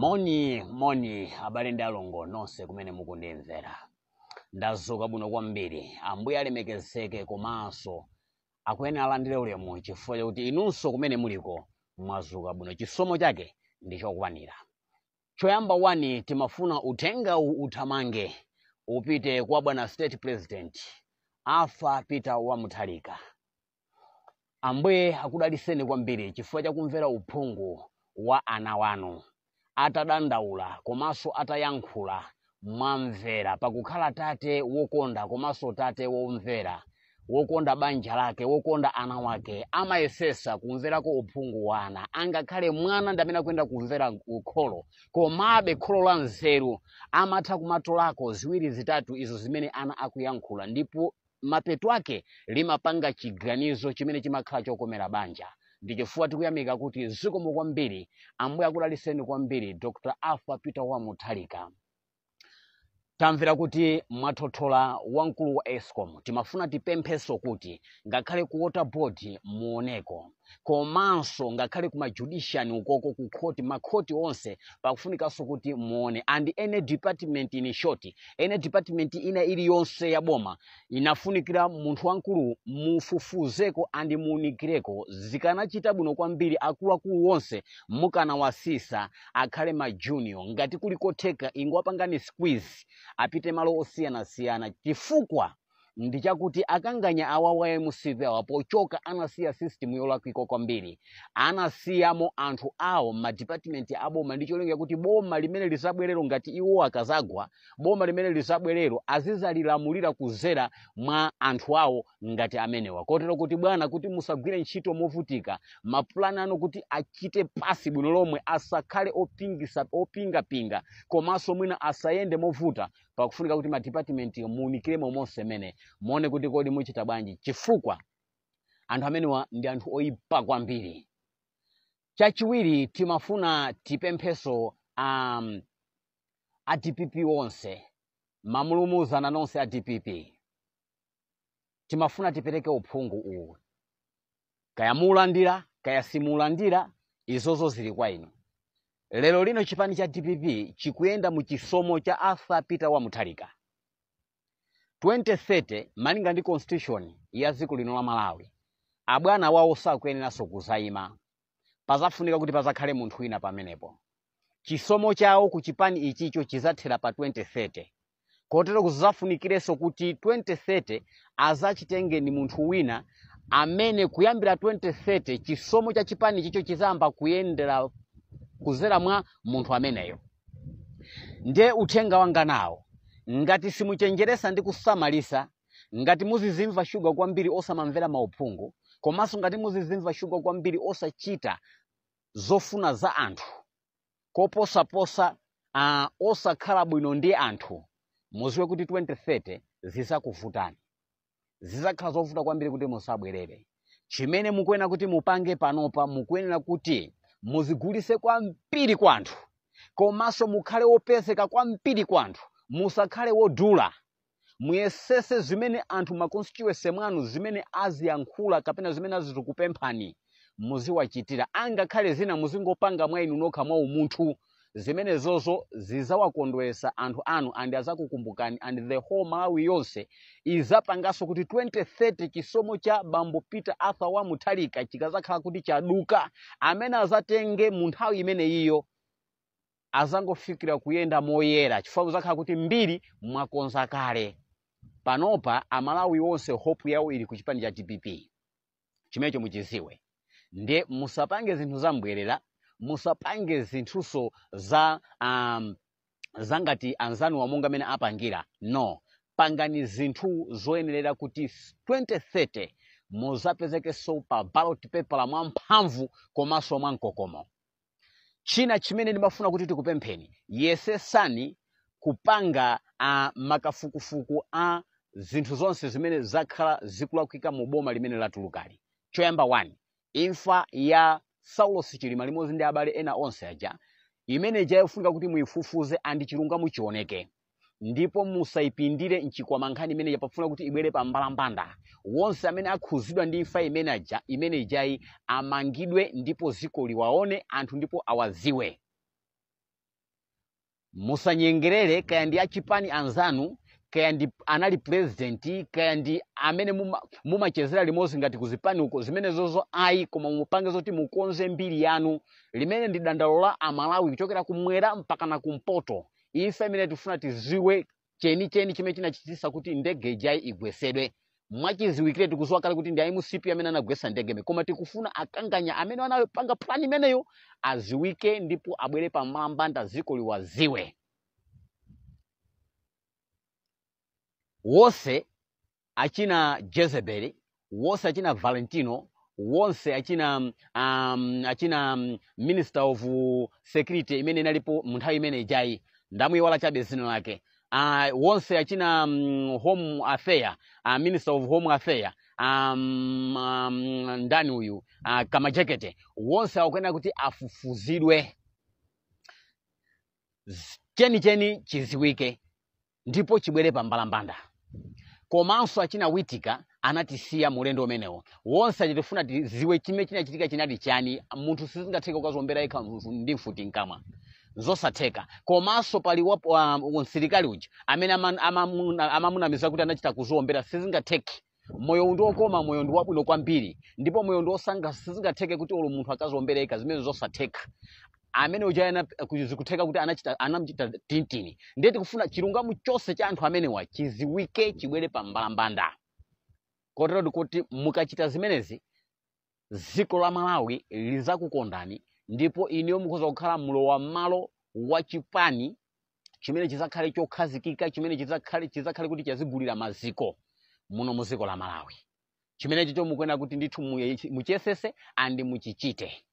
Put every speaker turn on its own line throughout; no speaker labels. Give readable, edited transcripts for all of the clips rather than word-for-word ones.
Moni abale ndi alongo nonse kumene mukundimvera. Ndazuka bwino kwambiri. Ambuye alemekezeke komanso akuyenera alandire ulemu chifukwa chakuti inunso kumene muliko mwazuka bwino. Chisomo chake ndi chokwanira. Choyamba wani timafuna uthenga uthamange upite kwa bwana State President Arthur Peter Wamutharika. Ambuye akudaliseni kwambiri chifukwa chakumvera uphungu wa ana wanu. Atadandaula komanso atayankhula mwamvera pakukhala tate wokonda komanso tate womvera, wokonda banja lake, wokonda ana wake. Amayesesa kumverako uphungu wa ana. Angakhale mwana ndi amene akuyenda kumvera ukholo, komabe kholo la nzeru amatha kumatolako ziwiri zitatu izo zimene ana akuyankhula, ndipo mapeto ake limapanga chiganizo chimene chimakhala chokomera banja. Ndichifukwa tikuyamika kuti zikomo kwambiri. Ambuye akudaliseni kwambiri Dr. Arthur Peter Wamutharika. Tamvera kuti mwathothola wamkulu wa Eskom. Timafuna tipempheso kuti ngakhale ku water board muoneko, komanso ngakhale kuma judiciary ukoko ku court, makhoti onse pakufunikanso kuti muone, and any department in short, any department ina iliyonse ya boma inafunikira munthu wamkulu mufufuzeko and muunikireko. Zikanachita bwino kwambiri akuluakulu onse mukanawasisa akhale ma junior, ngati kulikotheka ingowapangani squeeze apite malo osiyana-siyana, chifukwa ndi chakuti akanganya awawa MCV pochoka anasiya system yolakwika kwambiri. Anasiyamo anthu awo ma department aboma ndi cholinga kuti boma limene lisabwerero ngati iwo akazagwa, boma limene lisabwerero azizalilamulira kuzera mwa anthu awo ngati amenewa. Kotero kuti bwana kuti musagwire ntchito movutika, mapulani anu kuti achite pasi bwino lomwe, asakhale opingapinga komanso mwina asayende movuta. Pakufunika kuti ma department muunikiremo monse mene muone kuti kodi muchita bwanji, chifukwa anthu amenewa ndi anthu oyipa kwambiri. Chachiwiri timafuna tipempheso a DPP onse, mamulumuzana nonse a DPP. Timafuna tipereke uphungu uwu. Kaya mulandira, kaya simulandira, izozo zili kwa inu. Lero lino chipani cha DPP chikuyenda mu chisomo cha Arthur Peter Wamutharika. 2030 malinga ndi constitution ya dziko lino la Malawi, abwana wawo sakuyeneranso kuzayima. Pazafunika kuti pazakhale munthu wina pamenepo. Chisomo chawo ku chipani ichicho chizathera pa 2030. Kotero kuzafunikireso kuti 2030 azachitenge ni munthu wina amene kuyambira 2030 chisomo cha chipani ichicho chizamba kuyendera kuzera mwa munthu ameneyo. Nde uthenga wanga nawo, ngati simuchenjeresa ndi kusamalisa, ngati muzizimva shuga kwambiri osamamvera mauphungu, komanso ngati muzizimva shuga kwambiri osachita zofuna za anthu, koposaposa osakhala bwino ndi anthu, muziwe kuti 2030 zizakuvutani. Zizakhala zovuta kwambiri kuti musabwerere. Chimene mukuyenera kuti mupange panopa, mukuyenera kuti muzigulise kwambiri kwa anthu, komanso mukhale wopezeka kwambiri kwa anthu, musakhale wodula. Muyesese zimene anthu ma constituency mwanu zimene aziyankhula kapena zimene azikupemphani muziwachitira. Angakhale zina muzingopanga mwa inu nokha mwa umunthu, zimene zozo zizawakondwesa anthu anu and azakukumbukani, and the whole Malawi yonse izapangaso kuti 2030 chisomo cha Bambo Peter Arthur Wamutharika chikazakhala kuti chaduka. Amene azatenge mu nthawi imene iyo azangofikira kuyenda moyera, chifukwa kuzakhala kuti mbiri mwakonza kale. Panopa amalawi wonse hope yawo ili ku chipani cha DPP. Chimenecho muchiziwe. Nde musapange zinthu zambwerera, musapange zinthuso za zangati anzanu wamonga mene apangira. No, pangani zinthu zoyenerera kuti 2030 muzapezeke so pa ballot paper la mwamphamvu komanso mwankokomo. China chimene ndimafuna kuti tikupempheni, yesesani kupanga makafukufuku a zinthu zonse zimene zakhala zikulakwika mu boma limene latulukali. Choyamba 1, imfa ya Saulos Chilima limodzi ndi abale ena onse aja, imene jayofunika kuti muifufuze andi chilungamo chioneke. Ndipo musayipindire nchikwama nkhani imene yapafuna kuti ibwere pa mbalambanda. Wonse amene akhuzidwa ndi imfa imene ijayi amangidwe ndipo ziko liwaone anthu ndipo awaziwe. musanyengerere kaya ndi achipani anzanu kaya ndi anali president kaya ndi amene mumachezera limodzi ngati kuzipani uko zimenezozo ayi, koma mupange zoti mukonze mbiri yanu. Limene ndi dandaulo la Amalawi kuchokera kumwera mpaka na kumpoto. Ife imene tifuna tiziwe chenicheni chimene chinachitisa kuti ndege ijayi igwesedwe. Mwachiziwikire tikuziwa kale kuti ndi ayimusipi amene anagwesa ndege, koma tikufuna akanganya amene anapanga plani imeneyo aziwike ndipo abwere pamwamba dziko liwaziwe. Wonse achina Jezebeli, wonse achina Valentino, wonse achina Minister of Security imene inalipo munthawi imene ijayi ndamuyiwala chabe zina lake. Wonse achina Home Affair, Minister of Home Affair, ndani uyu Kamajekete, wonse akuyenera kuti afufuzidwe. Chenicheni chiziwike ndipo chibwere pambalambanda. Komanso achina Witika anatisiya mulendo umenewo. Wonse achitifuna tiziwe chimene chinachitika chinali chani. Munthu sizingatheka kukazombera yekha ndi mfuti mkamwa, zosatheka. Komanso pali msilikali uja amene amamunamiza kuti anachita kuzombera, sizingatheke. Moyo ndi okoma, moyo ndi wabwino kwambiri, ndipo moyo ndi osanga sizingatheke kuti olo munthu akazombera yekha, zimene zosatheka. Amene ujayana kuzikutheka kuti anamchita tintini. Ndiye tikufuna chilungamo chose cha anthu amenewa chiziwike chibwere pambalambanda. Kotero kuti mukachita zimenezi dziko la Malawi lizakukondani, ndipo iniyo mukhoza kukhala mlowa malo wa chipani chimene chizakhale chokhazikika, chimene chizakhale kuti chazigulira maziko muno mu dziko la Malawi. Chimene chicho mukwena kuti ndithu muchesese andi muchichite.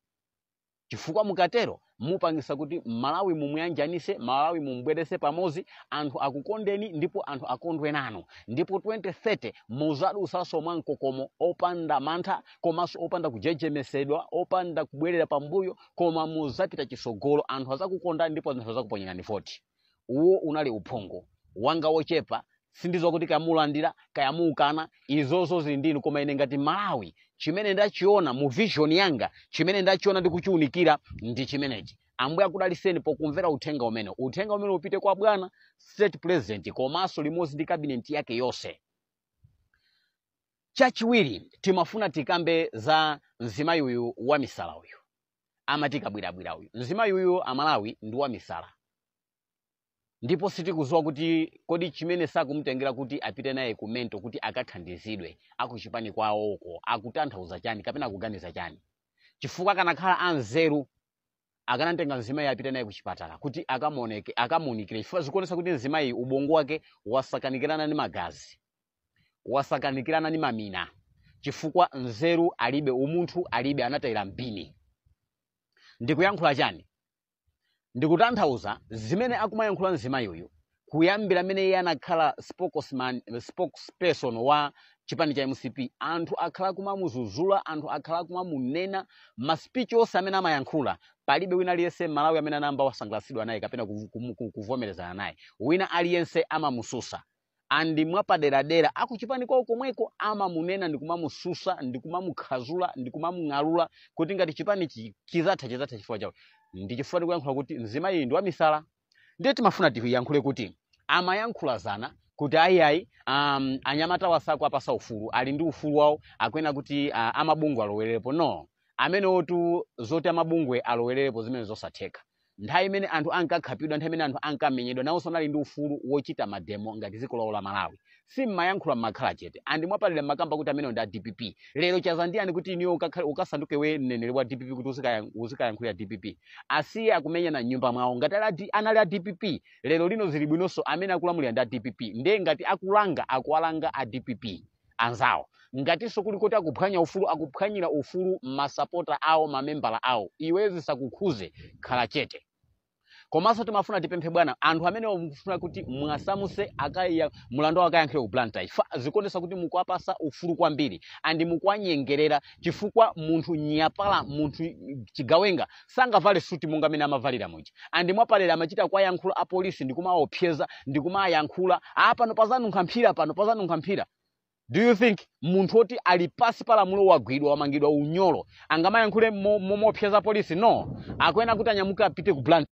Chifukwa mukatero mupangisa kuti Malawi mumuyanjanise, Malawi mumubwerese pamozi, anthu akukondeni ndipo anthu akondwe nanu. Ndipo 2030 muzadusaso mwankokomo opanda mantha, komanso opanda kujejemesedwa, opanda kubwerera pambuyo, koma muzapita chisogolo, anthu azakukonda ndipo anthu azakuponyerani voti. Uwo unali uphungu wanga wochepa. Sindizo kuti kamulandira kayamukana, izozo zili ndinu, koma ine ngati Malawi chimene ndachiona mu vision yanga, chimene ndachiona ndi kuchiunikira ndi chimenechi. Ambuye akudaliseni pokumvera uthenga umene. Uthenga umene upite kwa bwana state president komanso limodzi ndi cabinet yake yonse. Chachiwiri timafuna tikambe za mzimayi uyu wa misala uyu. Amatikabwirabwira uyu. Mzimayi uyu Amalawi ndi wa misala. Ndipo sitikuziwa kuti kodi chimene sakumtengera kuti apite naye kumento kuti akathandizidwe akuchipani kwawo uko akutanthauza chani kapena akuganiza chani. Chifukwa kanakhala anzeru akanatenga mzimayi apite naye kuchipatala kuti akamuonikire. Chifukwa zikuonesa kuti mzimayi ubongo wake wasakanikirana ndi magazi, wasakanikirana ndi mamina. Chifukwa nzeru alibe, umunthu alibe, anatayira mpini. Ndikuyankhula chani? Ndikutanthauza zimene akumayankhula mzimayi uyu kuyambira amene iye anakhala spokesperson wa chipani cha MCP. Anthu akhala kumamuzuzula, anthu akhala kumamunena, maspeech onse amene amayankhula palibe wina aliyense Malawi amene anamba wasangalasidwa naye kapena kuvomerezana naye. Wina aliyense amamususa. Andi mwapaderadera akuchipani kwawo komweko amamunena ndi kumamususa, ndi kumamukhazula, ndi kumamung'alula kuti ngati chipani chizatha chifukwa chawo. Ndi chifukwa ndikuyankhula kuti mzimayi ndi wa misala. Ndiye timafuna tiyankhule kuti amayankhulazana kuti ayi anyamata wasako apasa ufulu, ali ndi ufulu wawo, akwena kuti amabungwe alowererepo. No, amene otu zoti amabungwe alowererepo zimene zosatheka. Nthawi imene anthu ankakhapidwa, nthawi imene anthu ankamenyedwa, nawonso anali ndi ufulu wochita mademo ngati dziko lawo la Malawi. Simmayankhula mmakhala chete. Andi mwapalira makamba kuti amene ndi a DPP. Lero chazandiyani kuti iniyo ukasanduke we mneneri wa DPP kuti uzikayankhulira DPP. Asiye akumenya na nyumba mwawo ngati anali a DPP. Lero lino zili bwinonso amene akulamulira ndi a DPP. Ndiye ngati akuwalanga a DPP anzawo. Ngatinso kuli kuti akuphwanya ufulu, akuphwanyira ufulu masapota awo, mamembala awo. Iwezi sakukhuze, khala chete. Komanso timafuna tipemphe bwana anthu amene mufuna kuti mwasamuse akaya mulando akayankhire ku Blantyre. Zikuonesa kuti mukuapasa ufulu kwambiri andi mukuanyengerera chifukwa munthu nyapala, munthu chigawenga sangavale suti monga amene amavalira muja. Andi mwapalera amachita kwayankhula a polisi ndi kumaopseza, ndi kumayankhula pano pazanunkha mphira, pano pazanunkha mphira. Do you think munthu oti ali pasi pala mulo wagwidwa wamangidwa unyolo angamayankhule moopseza polisi? No, akwena kuti anyamuke apite ku Blantyre.